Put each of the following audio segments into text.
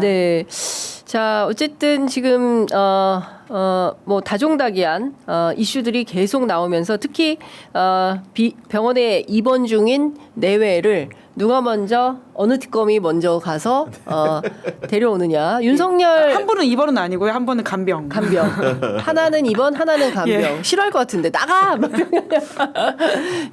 네. 자, 어쨌든 지금 뭐 다종다기한 이슈들이 계속 나오면서 특히 병원에 입원 중인 내외를 누가 먼저 어느 특검이 먼저 가서 데려오느냐. 윤석열 한 분은 입원은 아니고요. 한 분은 간병. 하나는 입원, 하나는 간병. 예. 싫어할 것 같은데 나가.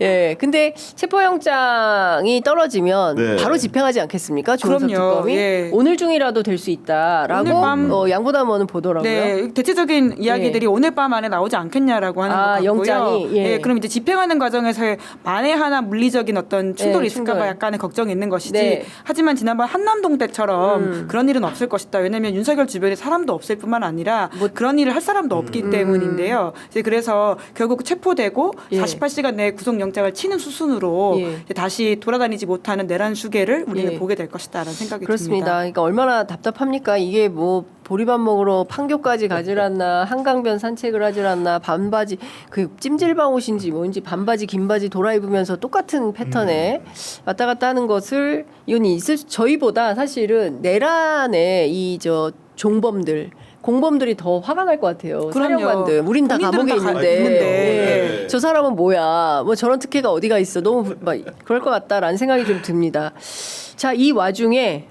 예. 근데 체포영장이 떨어지면 네. 바로 집행하지 않겠습니까? 조은석 그럼요. 특검이 예. 오늘 중이라도 될 수 있다라고 오늘 밤 양보다모는 보더라고요. 네, 대체적인 이야기들이 오늘 밤 안에 나오지 않겠냐라고 하는 것 같고요. 영장이 예. 그럼 이제 집행하는 과정에서 만에 하나 물리적인 어떤 충돌이 있을까봐 충돌. 약간의 걱정이 있는 것이지. 네. 하지만 지난번 한남동 때처럼 그런 일은 없을 것이다. 왜냐하면 윤석열 주변에 사람도 없을 뿐만 아니라 그런 일을 할 사람도 없기 때문인데요. 이제 그래서 결국 체포되고 예. 48시간 내에 구속영장을 치는 수순으로 예. 이제 다시 돌아다니지 못하는 내란 수계를 우리는 예. 보게 될 것이다라는 생각이 그렇습니다. 듭니다. 그러니까 얼마나 답답합니까? 이게 뭐 보리밥 먹으러 판교까지 가질 않나, 한강변 산책을 하질 않나, 반바지 그 찜질방 옷인지 뭔지 반바지 긴바지 돌아입으면서 똑같은 패턴에 왔다 갔다 하는 것을 이건 있을 저희보다 사실은 내란의 이 종범들 공범들이 더 화가 날 것 같아요. 그럼요. 사령관들. 우린 다 본인들은 감옥에 다 있는데 예. 저 사람은 뭐야. 뭐 저런 특혜가 어디가 있어. 너무 막 그럴 것 같다라는 생각이 좀 듭니다. 자, 이 와중에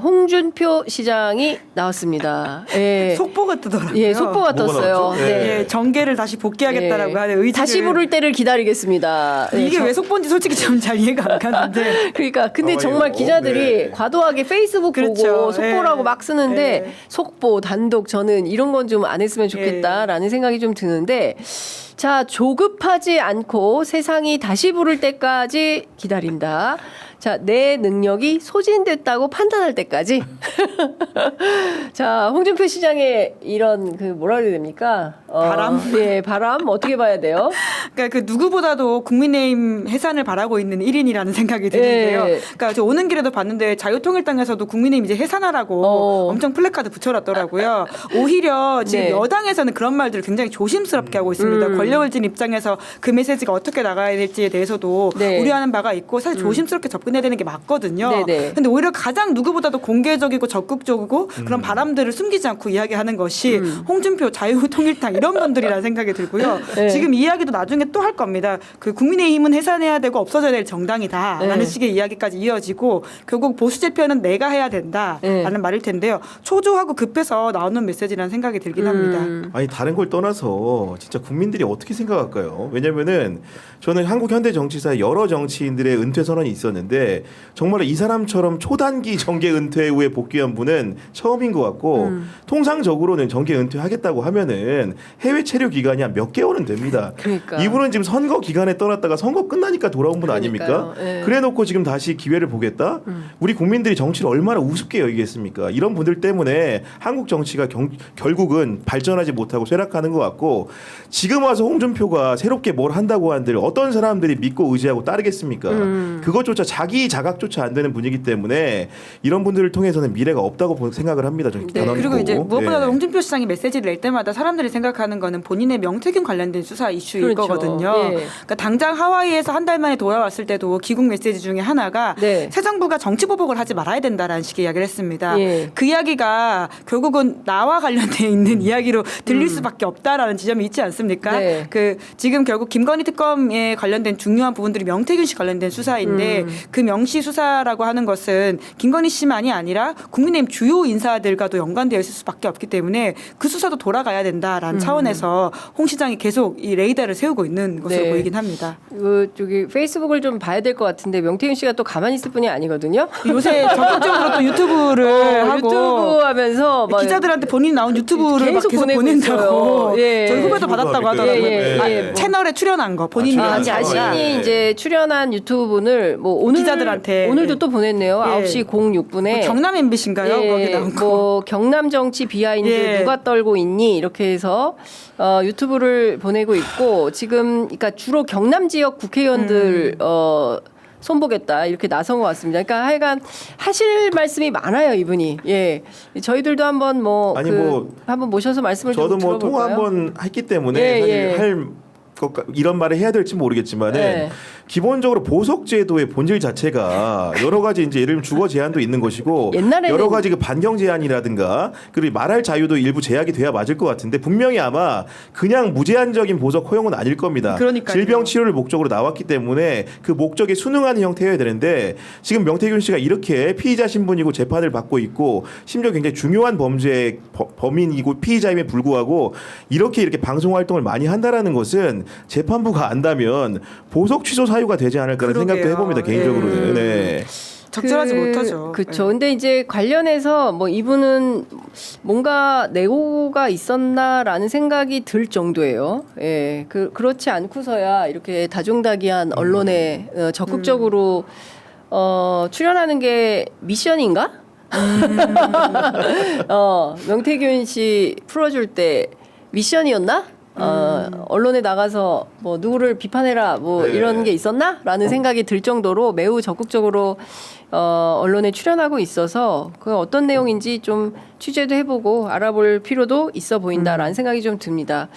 홍준표 시장이 나왔습니다. 예. 속보가 뜨더라고요. 예, 속보가 뭐가 떴어요. 나왔죠? 네. 예, 정계를 다시 복귀하겠다라고 예. 하는 의지를 다시 부를 때를 기다리겠습니다. 예, 이게 왜 속보인지 솔직히 좀 잘 이해가 안 가는데 그러니까 근데 정말 이거, 기자들이 네. 과도하게 페이스북 그렇죠. 보고 속보라고 예. 막 쓰는데 예. 속보 단독 저는 이런 건 좀 안 했으면 좋겠다라는 생각이 좀 드는데 자, 조급하지 않고 세상이 다시 부를 때까지 기다린다. 자, 내 능력이 소진됐다고 판단할 때까지. 자, 홍준표 시장의 이런 그 뭐라 그래야 됩니까? 바람? 예, 바람 어떻게 봐야 돼요? 그러니까 그 누구보다도 국민의힘 해산을 바라고 있는 1인이라는 생각이 드는데요. 예. 그러니까 저 오는 길에도 봤는데 자유통일당에서도 국민의힘 이제 해산하라고 엄청 플래카드 붙여놨더라고요. 오히려 지금 네. 여당에서는 그런 말들을 굉장히 조심스럽게 하고 있습니다. 권력을 쥔 입장에서 그 메시지가 어떻게 나가야 될지에 대해서도 네. 우려하는 바가 있고 사실 조심스럽게 접근해야 되는 게 맞거든요. 네네. 근데 오히려 가장 누구보다도 공개적이고 적극적이고 그런 바람들을 숨기지 않고 이야기하는 것이 홍준표 자유통일당 이런 분들이라는 생각이 들고요. 네. 지금 이 이야기도 나중에 또 할 겁니다. 그 국민의힘은 해산해야 되고 없어져야 될 정당이다라는 네. 식의 이야기까지 이어지고 결국 보수 재편은 내가 해야 된다라는 네. 말일 텐데요. 초조하고 급해서 나오는 메시지라는 생각이 들긴 합니다. 아니 다른 걸 떠나서 진짜 국민들이 어떻게 생각할까요? 왜냐면은 저는 한국 현대 정치사에 여러 정치인들의 은퇴 선언이 있었는데 정말 이 사람처럼 초단기 정계 은퇴 후에 복귀한 분은 처음인 것 같고 통상적으로는 정계 은퇴하겠다고 하면은 해외 체류 기간이 한 몇 개월은 됩니다. 그러니까. 이분은 지금 선거 기간에 떠났다가 선거 끝나니까 돌아온 분 아닙니까? 그러니까요. 예. 그래놓고 지금 다시 기회를 보겠다? 우리 국민들이 정치를 얼마나 우습게 여기겠습니까? 이런 분들 때문에 한국 정치가 결국은 발전하지 못하고 쇠락하는 것 같고 지금 와서 홍준표가 새롭게 뭘 한다고 한들 어떤 사람들이 믿고 의지하고 따르겠습니까? 그것조차 자기 자각조차 안 되는 분위기 때문에 이런 분들을 통해서는 미래가 없다고 생각을 합니다. 저는 네, 변함이 그리고 이제 없고. 무엇보다도 예. 홍준표 시장이 메시지를 낼 때마다 사람들이 생각하는 거는 본인의 명태균 관련된 수사 이슈일 그렇죠. 거거든요. 예. 그러니까 당장 하와이에서 한 달 만에 돌아왔을 때도 귀국 메시지 중에 하나가 네. 새 정부가 정치 보복을 하지 말아야 된다라는 식의 이야기를 했습니다. 예. 그 이야기가 결국은 나와 관련된 있는 이야기로 들릴 수밖에 없다라는 지점이 있지 않습니까? 네. 그 지금 결국 김건희 특검에 관련된 중요한 부분들이 명태균 씨 관련된 수사인데 그 명시 수사라고 하는 것은 김건희 씨만이 아니라 국민의힘 주요 인사들과도 연관되어 있을 수밖에 없기 때문에 그 수사도 돌아가야 된다라는 차원에서 홍 시장이 계속 이 레이더를 세우고 있는 것으로 네. 보이긴 합니다. 저기 페이스북을 좀 봐야 될 것 같은데 명태균 씨가 또 가만히 있을 분이 아니거든요. 요새 적극적으로 또 유튜브를 하고 유튜브 하면서 막 기자들한테 본인 나온 유튜브를 막 계속 계속 보내고 보낸다고 있어요. 예. 저희 후배도 받았다고 하더라고요. 예, 예, 예. 채널에 출연한 거 본인이 아, 한 출연한 게 거. 아니라 자신이 예. 이제 출연한 유튜브분을 뭐 오늘 기자들한테. 오늘도 또 보냈네요. 예. 9시 06분에 경남 MBC인가요? 거기 나온 거. 뭐 경남 정치 비하인드 예. 누가 떨고 있니 이렇게 해서 유튜브를 보내고 있고 지금 그러니까 주로 경남 지역 국회의원들 손보겠다 이렇게 나선 것 같습니다. 그러니까 하여간 하실 말씀이 많아요 이분이. 예, 저희들도 한번 뭐 아니, 한번 모셔서 말씀을 저도 좀 뭐 들어볼까요? 통화 한번 했기 때문에 예, 사실 예. 이런 말을 해야 될지 모르겠지만은 네. 기본적으로 보석제도의 본질 자체가 여러 가지 이제 예를 들면 주거 제한도 있는 것이고 옛날에는 여러 가지 그 반경 제한이라든가 그리고 말할 자유도 일부 제약이 돼야 맞을 것 같은데 분명히 아마 그냥 무제한적인 보석 허용은 아닐 겁니다. 그러니까요. 질병 치료를 목적으로 나왔기 때문에 그 목적에 순응하는 형태여야 되는데 지금 명태균 씨가 이렇게 피의자 신분이고 재판을 받고 있고 심지어 굉장히 중요한 범죄의 범인이고 피의자임에 불구하고 이렇게 방송 활동을 많이 한다라는 것은 재판부가 안다면 보석 취소 사유가 되지 않을까라는 그러게요. 생각도 해봅니다 개인적으로는. 네. 적절하지 못하죠. 그렇죠. 근데 이제 관련해서 뭐 이분은 뭔가 내고가 있었나라는 생각이 들 정도예요. 예, 그렇지 않고서야 이렇게 다종다기한 언론에 적극적으로 출연하는 게 미션인가? 명태균 씨 풀어줄 때 미션이었나? 언론에 나가서 뭐 누구를 비판해라 뭐 네. 이런 게 있었나라는 생각이 들 정도로 매우 적극적으로 언론에 출연하고 있어서 그 어떤 내용인지 좀 취재도 해보고 알아볼 필요도 있어 보인다라는 생각이 좀 듭니다.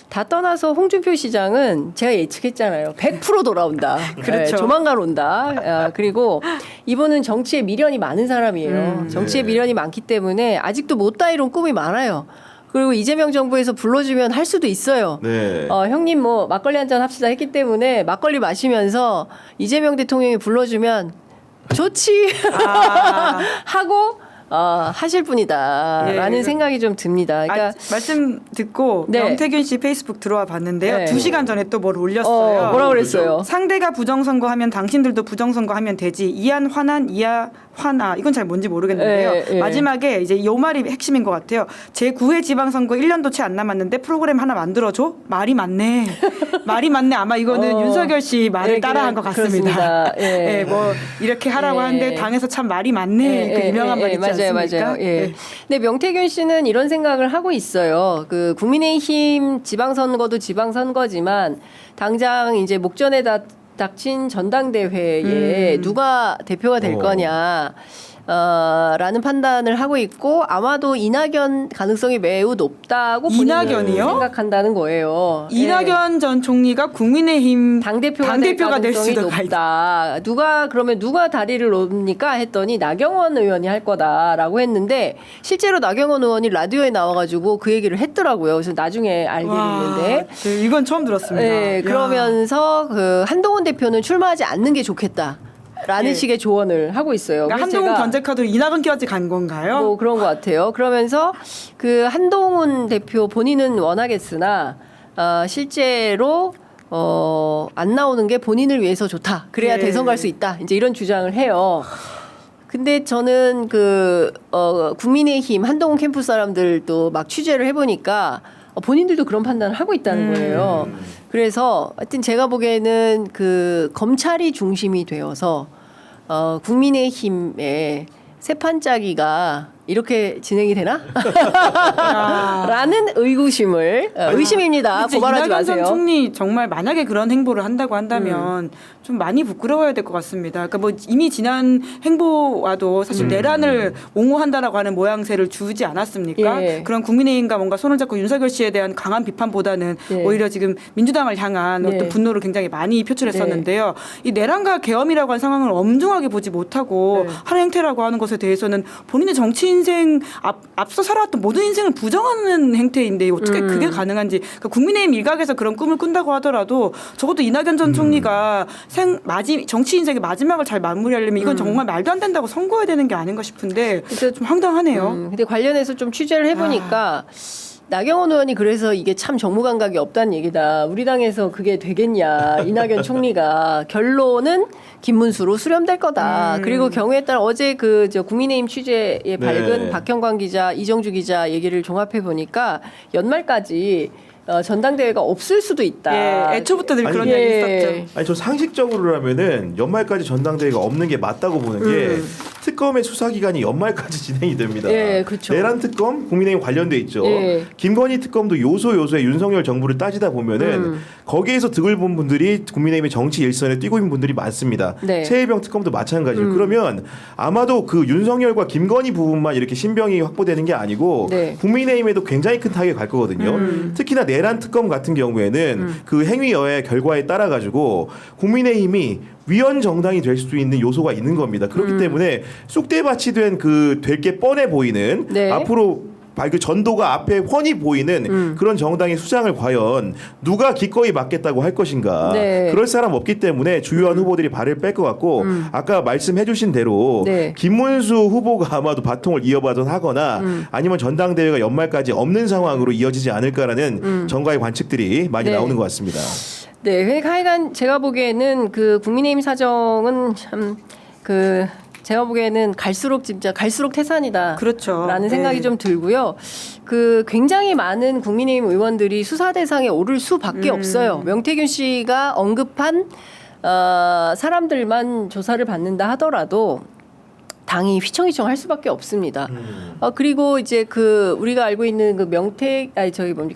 다 떠나서 홍준표 시장은 제가 예측했잖아요. 100% 돌아온다. 그렇죠. 조만간 온다. 그리고 이분은 정치에 미련이 많은 사람이에요. 정치에 네. 미련이 많기 때문에 아직도 못다 이룬 꿈이 많아요. 그리고 이재명 정부에서 불러주면 할 수도 있어요. 네. 형님 뭐 막걸리 한잔 합시다 했기 때문에 막걸리 마시면서 이재명 대통령이 불러주면 좋지 하고 하실 분이다라는 예. 생각이 좀 듭니다. 그러니까 말씀 듣고 네. 명태균 씨 페이스북 들어와 봤는데요. 네. 2시간 전에 또 뭘 올렸어요. 뭐라 그랬어요? 상대가 부정선거하면 당신들도 부정선거하면 되지. 이한 화난 이하 화나 이건 잘 뭔지 모르겠는데요. 예, 예. 마지막에 이제 요 말이 핵심인 것 같아요. 제9회 지방선거 1년도 채 안 남았는데 프로그램 하나 만들어줘? 말이 많네. 말이 많네. 아마 이거는 윤석열 씨 말을 네, 따라한 것 같습니다. 그렇습니다. 예. 예, 뭐 이렇게 하라고 예. 하는데 당에서 참 말이 많네. 그 유명한 말 있지 맞아요, 않습니까? 맞아요. 예. 근데 명태균 씨는 이런 생각을 하고 있어요. 그 국민의힘 지방선거도 지방선거지만 당장 이제 목전에 닥친 전당대회에 누가 대표가 될 거냐. 라는 판단을 하고 있고 아마도 이낙연 가능성이 매우 높다고 본인은 이낙연이요? 생각한다는 거예요. 이낙연 전 총리가 국민의힘 당대표가 될 가능성이 수도 높다. 그러면 누가 다리를 놓습니까? 했더니 나경원 의원이 할 거다라고 했는데 실제로 나경원 의원이 라디오에 나와가지고 그 얘기를 했더라고요. 그래서 나중에 알게 됐는데. 네, 이건 처음 들었습니다. 네, 야. 그러면서 그 한동훈 대표는 출마하지 않는 게 좋겠다. 라는 예. 식의 조언을 하고 있어요. 그러니까 그래서 한동훈 제가 견제카드로 이낙연까지 간 건가요? 뭐 그런 것 같아요. 그러면서 그 한동훈 대표 본인은 원하겠으나 실제로 안 나오는 게 본인을 위해서 좋다. 그래야 예. 대선 갈 수 있다. 이제 이런 주장을 해요. 근데 저는 국민의힘 한동훈 캠프 사람들도 막 취재를 해보니까 본인들도 그런 판단을 하고 있다는 거예요. 그래서 하여튼 제가 보기에는 그 검찰이 중심이 되어서 국민의힘의 세판짜기가 이렇게 진행이 되나? 라는 의심입니다. 근데 고발하지 이낙연 전 마세요. 총리 정말 만약에 그런 행보를 한다고 한다면 좀 많이 부끄러워야 될 것 같습니다. 그러니까 뭐 이미 지난 행보와도 사실 내란을 옹호한다라고 하는 모양새를 주지 않았습니까? 예. 그런 국민의힘과 뭔가 손을 잡고 윤석열 씨에 대한 강한 비판보다는 예. 오히려 지금 민주당을 향한 네. 어떤 분노를 굉장히 많이 표출했었는데요. 이 내란과 계엄이라고 하는 상황을 엄중하게 보지 못하고 네. 하는 행태라고 하는 것에 대해서는 본인의 정치 인생 앞서 살아왔던 모든 인생을 부정하는 행태인데 어떻게 그게 가능한지. 그러니까 국민의힘 일각에서 그런 꿈을 꾼다고 하더라도 적어도 이낙연 전 총리가 정치 인생의 마지막을 잘 마무리하려면 이건 정말 말도 안 된다고 선고해야 되는 게 아닌가 싶은데 좀 황당하네요. 근데 관련해서 좀 취재를 해보니까 나경원 의원이 그래서 이게 참 정무감각이 없다는 얘기다. 우리 당에서 그게 되겠냐. 이낙연 총리가. 결론은 김문수로 수렴될 거다. 그리고 경우에 따라 어제 국민의힘 취재에 밝은 네. 박형광 기자, 이정주 기자 얘기를 종합해 보니까 연말까지 전당대회가 없을 수도 있다. 예, 애초부터 늘 그런 아니, 얘기 예. 있었죠. 아니 저 상식적으로라면은 연말까지 전당대회가 없는 게 맞다고 보는 게 특검의 수사 기간이 연말까지 진행이 됩니다. 예, 그렇죠. 내란 특검 국민의힘 관련돼 있죠. 예. 김건희 특검도 요소요소에 윤석열 정부를 따지다 보면은 거기에서 득을 본 분들이 국민의힘의 정치 일선에 뛰고 있는 분들이 많습니다. 네. 최혜병 특검도 마찬가지로. 그러면 아마도 그 윤석열과 김건희 부분만 이렇게 신병이 확보되는 게 아니고 네. 국민의힘에도 굉장히 큰 타격이 갈 거거든요. 특히나 내란 특검 같은 경우에는 그 행위여의 결과에 따라 가지고 국민의힘이 위헌 정당이 될 수도 있는 요소가 있는 겁니다. 그렇기 때문에 쑥대밭이 된 그 될 게 뻔해 보이는 네. 앞으로 그 전도가 앞에 훤히 보이는 그런 정당의 수장을 과연 누가 기꺼이 맡겠다고 할 것인가. 네. 그럴 사람 없기 때문에 주요한 후보들이 발을 뺄 것 같고 아까 말씀해 주신 대로 네. 김문수 후보가 아마도 바통을 이어받아 하거나 아니면 전당대회가 연말까지 없는 상황으로 이어지지 않을까라는 전가의 관측들이 많이 네. 나오는 것 같습니다. 네, 그러니까 하여간 제가 보기에는 그 국민의힘 사정은 참 제가 보기에는 갈수록 태산이다. 그렇죠. 라는 생각이 네. 좀 들고요. 그 굉장히 많은 국민의힘 의원들이 수사 대상에 오를 수밖에 없어요. 명태균 씨가 언급한 사람들만 조사를 받는다 하더라도 당이 휘청휘청 할 수밖에 없습니다. 그리고 이제 우리가 알고 있는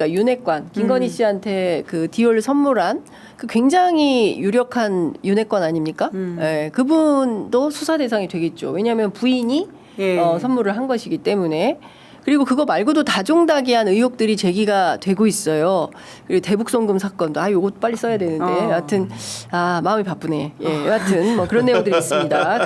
윤핵관 김건희 씨한테 그 디올 선물한 그 굉장히 유력한 윤핵관 아닙니까? 예, 그분도 수사 대상이 되겠죠. 왜냐하면 부인이 예. 선물을 한 것이기 때문에. 그리고 그거 말고도 다종다기한 의혹들이 제기가 되고 있어요. 그리고 대북송금 사건도 요거 빨리 써야 되는데 여하튼 마음이 바쁘네. 예, 여하튼 뭐 그런 내용들이 있습니다.